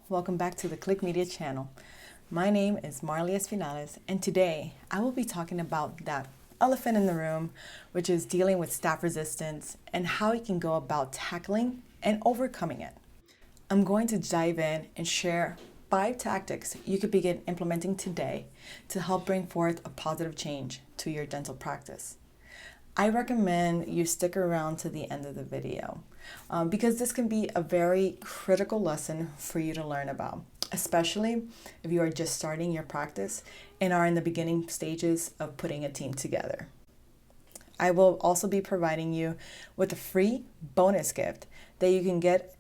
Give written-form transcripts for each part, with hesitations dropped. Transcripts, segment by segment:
welcome back to the Click Media channel. My name is Marley Espinales, and today I will be talking about that elephant in the room, which is dealing with staff resistance and how you can go about tackling and overcoming it. I'm going to dive in and share 5 tactics you could begin implementing today to help bring forth a positive change to your dental practice. I recommend you stick around to the end of the video because this can be a very critical lesson for you to learn about, especially if you are just starting your practice and are in the beginning stages of putting a team together. I will also be providing you with a free bonus gift that you can get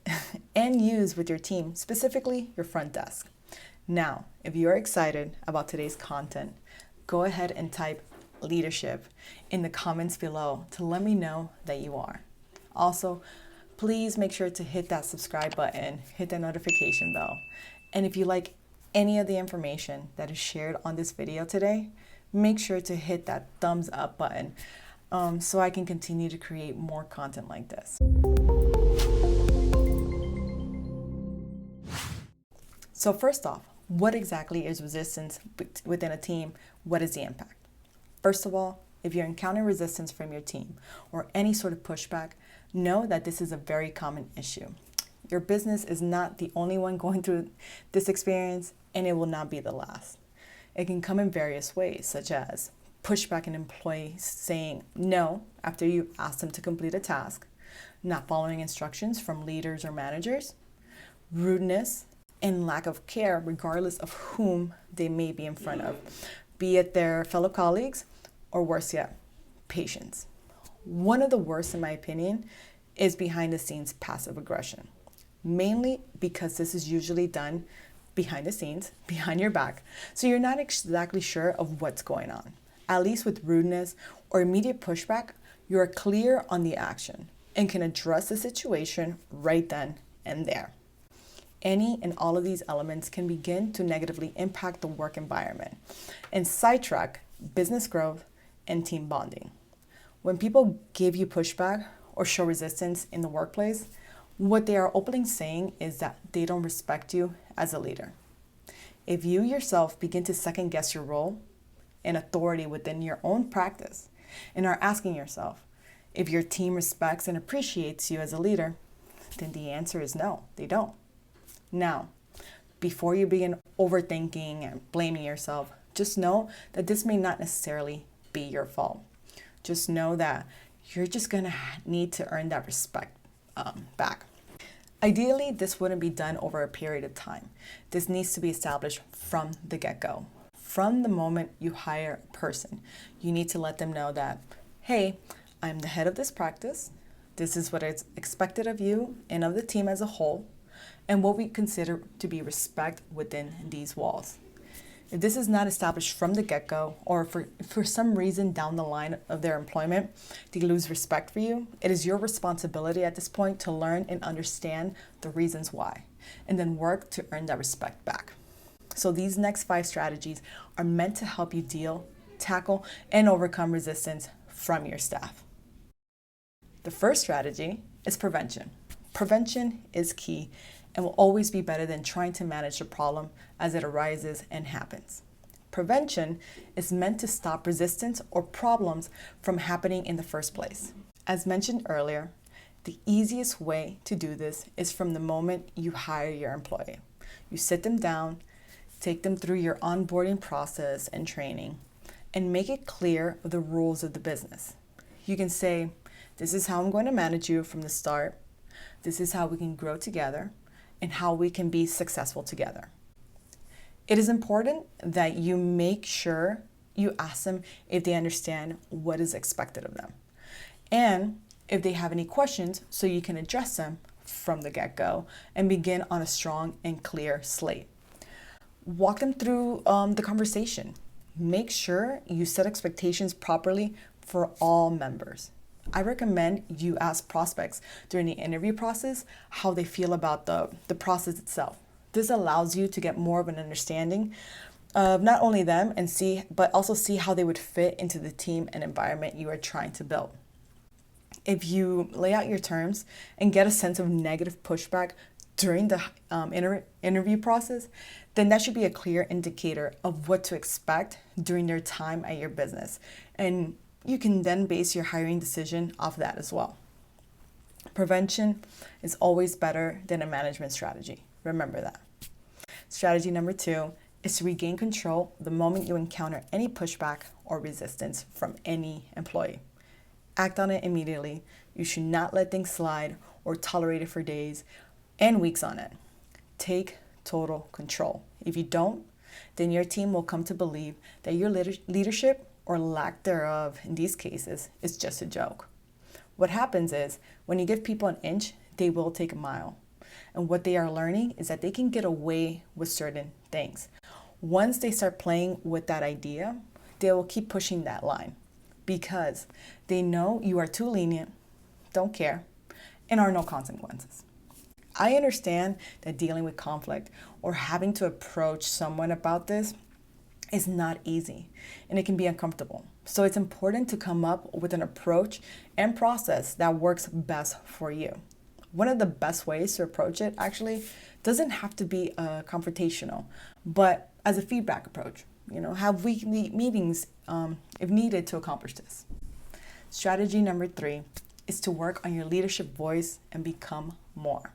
and use with your team, specifically your front desk. Now, if you are excited about today's content, go ahead and type leadership in the comments below to let me know that you are. Also, please make sure to hit that subscribe button, hit that notification bell. And if you like any of the information that is shared on this video today, make sure to hit that thumbs up button so I can continue to create more content like this. So first off, what exactly is resistance within a team? What is the impact? First of all, if you're encountering resistance from your team or any sort of pushback, know that this is a very common issue. Your business is not the only one going through this experience, and it will not be the last. It can come in various ways, such as pushback in employees saying no after you ask them to complete a task, not following instructions from leaders or managers, rudeness, and lack of care regardless of whom they may be in front of, be it their fellow colleagues or worse yet, patients. One of the worst, in my opinion, is behind the scenes passive aggression, mainly because this is usually done behind the scenes, behind your back, so you're not exactly sure of what's going on. At least with rudeness or immediate pushback, you are clear on the action and can address the situation right then and there. Any and all of these elements can begin to negatively impact the work environment and sidetrack business growth and team bonding. When people give you pushback or show resistance in the workplace, what they are openly saying is that they don't respect you as a leader. If you yourself begin to second guess your role and authority within your own practice and are asking yourself if your team respects and appreciates you as a leader, then the answer is no, they don't. Now, before you begin overthinking and blaming yourself, just know that this may not necessarily be your fault. Just know that you're just going to need to earn that respect back. Ideally, this wouldn't be done over a period of time. This needs to be established from the get-go. From the moment you hire a person, you need to let them know that, hey, I'm the head of this practice. This is what is expected of you and of the team as a whole, and what we consider to be respect within these walls. If this is not established from the get-go, or for some reason down the line of their employment, they lose respect for you, it is your responsibility at this point to learn and understand the reasons why, and then work to earn that respect back. So these next 5 strategies are meant to help you deal, tackle, and overcome resistance from your staff. The first strategy is prevention. Prevention is key and will always be better than trying to manage the problem as it arises and happens. Prevention is meant to stop resistance or problems from happening in the first place. As mentioned earlier, the easiest way to do this is from the moment you hire your employee. You sit them down, take them through your onboarding process and training, and make it clear the rules of the business. You can say, this is how I'm going to manage you from the start. This is how we can grow together and how we can be successful together. It is important that you make sure you ask them if they understand what is expected of them and if they have any questions so you can address them from the get-go and begin on a strong and clear slate. Walk them through the conversation. Make sure you set expectations properly for all members. I recommend you ask prospects during the interview process how they feel about the process itself. This allows you to get more of an understanding of not only them but also see how they would fit into the team and environment you are trying to build. If you lay out your terms and get a sense of negative pushback, during the interview process, then that should be a clear indicator of what to expect during their time at your business. And you can then base your hiring decision off that as well. Prevention is always better than a management strategy. Remember that. Strategy number 2 is to regain control the moment you encounter any pushback or resistance from any employee. Act on it immediately. You should not let things slide or tolerate it for days and weeks on it. Take total control. If you don't, then your team will come to believe that your leadership or lack thereof in these cases is just a joke. What happens is when you give people an inch, they will take a mile. And what they are learning is that they can get away with certain things. Once they start playing with that idea, they will keep pushing that line because they know you are too lenient, don't care, and are no consequences. I understand that dealing with conflict or having to approach someone about this is not easy and it can be uncomfortable. So it's important to come up with an approach and process that works best for you. One of the best ways to approach it actually doesn't have to be confrontational, but as a feedback approach. Have weekly meetings if needed to accomplish this. Strategy number 3 is to work on your leadership voice and become more.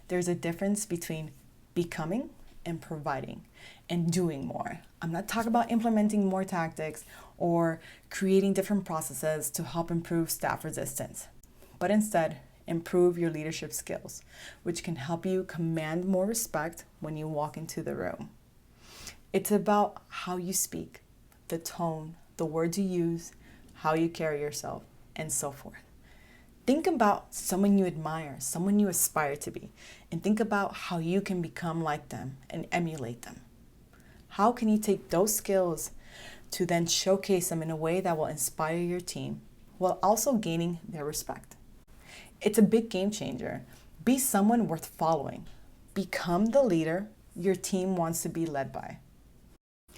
There's a difference between becoming and providing and doing more. I'm not talking about implementing more tactics or creating different processes to help improve staff resistance, but instead improve your leadership skills, which can help you command more respect when you walk into the room. It's about how you speak, the tone, the words you use, how you carry yourself, and so forth. Think about someone you admire, someone you aspire to be, and think about how you can become like them and emulate them. How can you take those skills to then showcase them in a way that will inspire your team while also gaining their respect? It's a big game changer. Be someone worth following. Become the leader your team wants to be led by.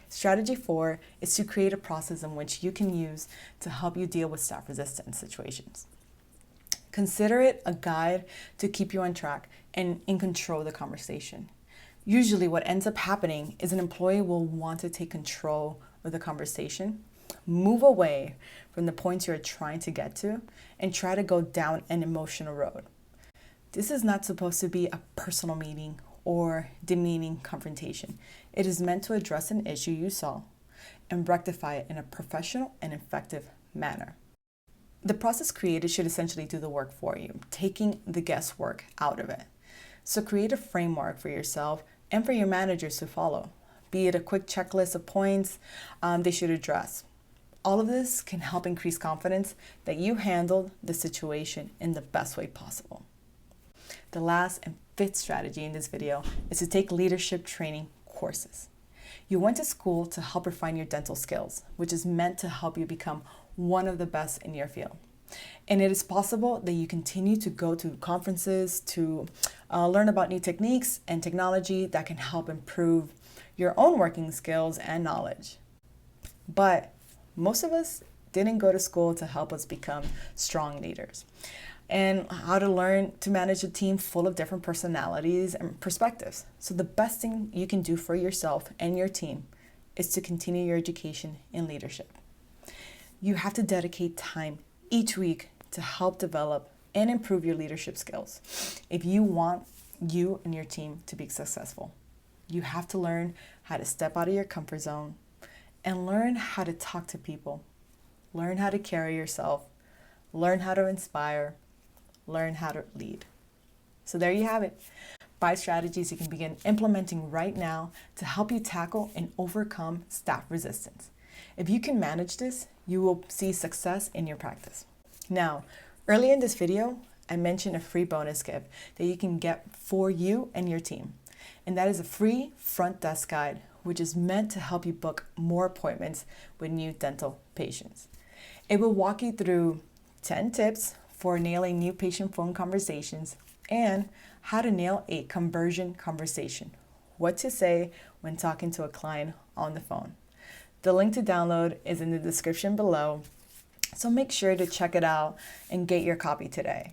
Strategy 4 is to create a process in which you can use to help you deal with staff resistance situations. Consider it a guide to keep you on track and in control of the conversation. Usually what ends up happening is an employee will want to take control of the conversation, move away from the points you're trying to get to, and try to go down an emotional road. This is not supposed to be a personal meeting or demeaning confrontation. It is meant to address an issue you saw and rectify it in a professional and effective manner. The process created should essentially do the work for you, taking the guesswork out of it. So create a framework for yourself and for your managers to follow, be it a quick checklist of points they should address. All of this can help increase confidence that you handled the situation in the best way possible. The last and 5th strategy in this video is to take leadership training courses. You went to school to help refine your dental skills, which is meant to help you become one of the best in your field. And it is possible that you continue to go to conferences to learn about new techniques and technology that can help improve your own working skills and knowledge. But most of us didn't go to school to help us become strong leaders and how to learn to manage a team full of different personalities and perspectives. So the best thing you can do for yourself and your team is to continue your education in leadership. You have to dedicate time each week to help develop and improve your leadership skills if you want you and your team to be successful. You have to learn how to step out of your comfort zone and learn how to talk to people, learn how to carry yourself, learn how to inspire, learn how to lead. So there you have it. 5 strategies you can begin implementing right now to help you tackle and overcome staff resistance. If you can manage this, you will see success in your practice. Now, early in this video, I mentioned a free bonus gift that you can get for you and your team. And that is a free front desk guide, which is meant to help you book more appointments with new dental patients. It will walk you through 10 tips for nailing new patient phone conversations and how to nail a conversion conversation, what to say when talking to a client on the phone. The link to download is in the description below, so make sure to check it out and get your copy today.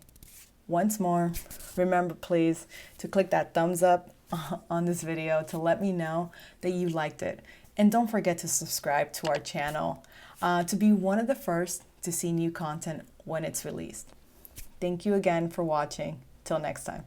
Once more, remember please to click that thumbs up on this video to let me know that you liked it. And don't forget to subscribe to our channel to be one of the first to see new content when it's released. Thank you again for watching. Till next time.